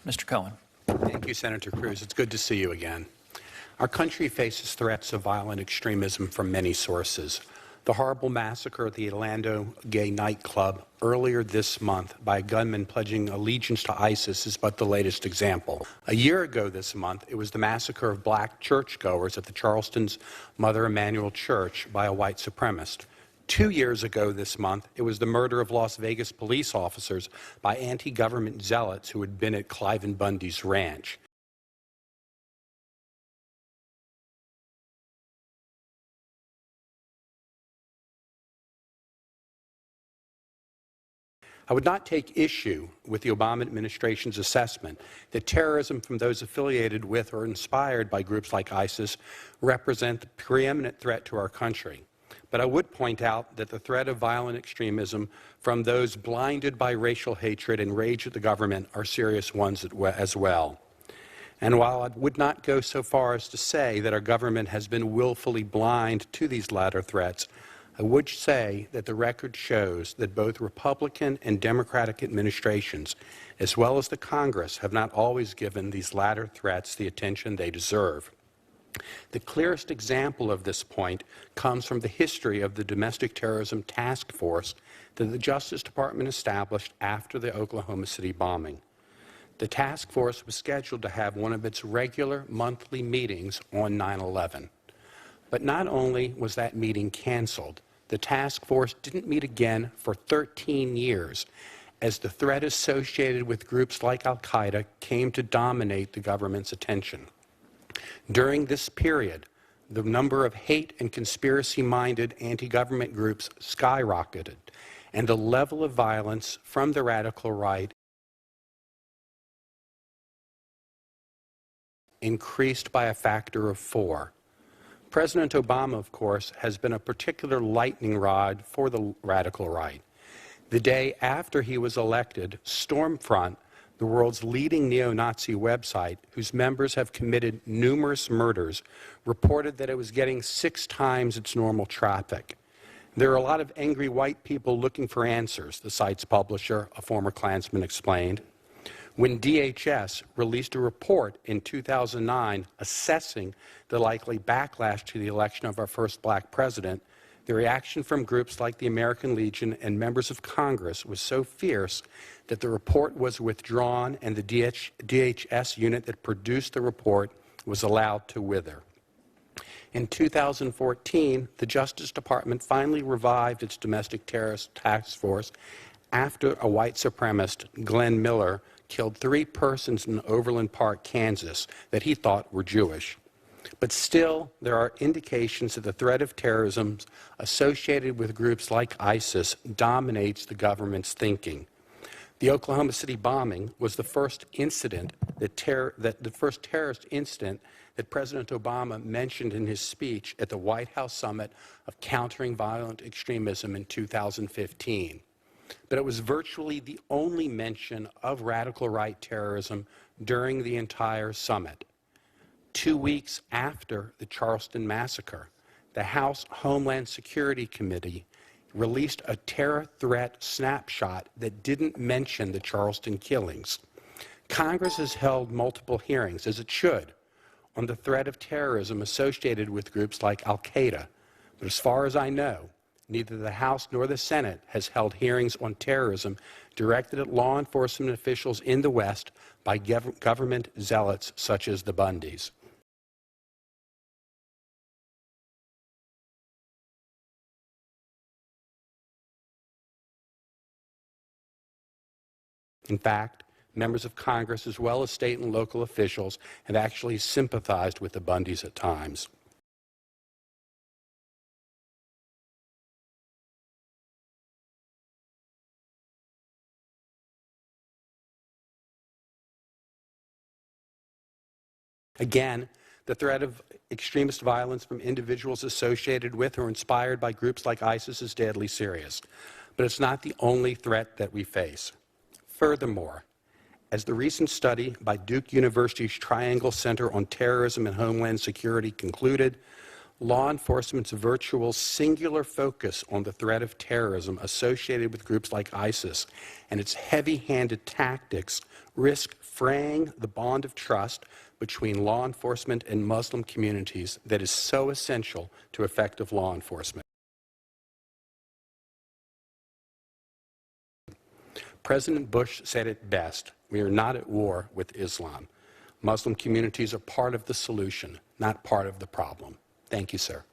Mr. Cohen. Thank you, Senator Cruz. It's good to see you again. Our country faces threats of violent extremism from many sources. The horrible massacre at the Orlando gay nightclub earlier this month by a gunman pledging allegiance to ISIS is but the latest example. A year ago this month, it was the massacre of black churchgoers at the Charleston's Mother Emanuel Church by a white supremacist. 2 years ago this month, it was the murder of Las Vegas police officers by anti-government zealots who had been at Cliven Bundy's ranch. I would not take issue with the Obama administration's assessment that terrorism from those affiliated with or inspired by groups like ISIS represent the preeminent threat to our country. But I would point out that the threat of violent extremism from those blinded by racial hatred and rage at the government are serious ones as well. And while I would not go so far as to say that our government has been willfully blind to these latter threats, I would say that the record shows that both Republican and Democratic administrations, as well as the Congress, have not always given these latter threats the attention they deserve. The clearest example of this point comes from the history of the Domestic Terrorism Task Force that the Justice Department established after the Oklahoma City bombing. The task force was scheduled to have one of its regular monthly meetings on 9/11. But not only was that meeting canceled, the task force didn't meet again for 13 years as the threat associated with groups like al-Qaeda came to dominate the government's attention. During this period, the number of hate and conspiracy-minded anti-government groups skyrocketed, and the level of violence from the radical right increased by a factor of 4. President Obama, of course, has been a particular lightning rod for the radical right. The day after he was elected, Stormfront, the world's leading neo-Nazi website, whose members have committed numerous murders, reported that it was getting 6 times its normal traffic. There are a lot of angry white people looking for answers, the site's publisher, a former Klansman, explained. When DHS released a report in 2009 assessing the likely backlash to the election of our first black president, the reaction from groups like the American Legion and members of Congress was so fierce that the report was withdrawn and the DHS unit that produced the report was allowed to wither. In 2014, the Justice Department finally revived its domestic terrorist task force after a white supremacist, Glenn Miller, killed 3 persons in Overland Park, Kansas, that he thought were Jewish. But still, there are indications that the threat of terrorism associated with groups like ISIS dominates the government's thinking. The Oklahoma City bombing was the first incident the first terrorist incident that President Obama mentioned in his speech at the White House summit of countering violent extremism in 2015. But it was virtually the only mention of radical right terrorism during the entire summit. 2 weeks after the Charleston massacre, the House Homeland Security Committee released a terror threat snapshot that didn't mention the Charleston killings. Congress has held multiple hearings, as it should, on the threat of terrorism associated with groups like al-Qaeda. But as far as I know, neither the House nor the Senate has held hearings on terrorism directed at law enforcement officials in the West by government zealots such as the Bundys. In fact, members of Congress, as well as state and local officials, have actually sympathized with the Bundys at times. Again, the threat of extremist violence from individuals associated with or inspired by groups like ISIS is deadly serious. But it's not the only threat that we face. Furthermore, as the recent study by Duke University's Triangle Center on Terrorism and Homeland Security concluded, law enforcement's virtual singular focus on the threat of terrorism associated with groups like ISIS and its heavy-handed tactics risk fraying the bond of trust between law enforcement and Muslim communities that is so essential to effective law enforcement. President Bush said it best: we are not at war with Islam. Muslim communities are part of the solution, not part of the problem. Thank you, sir.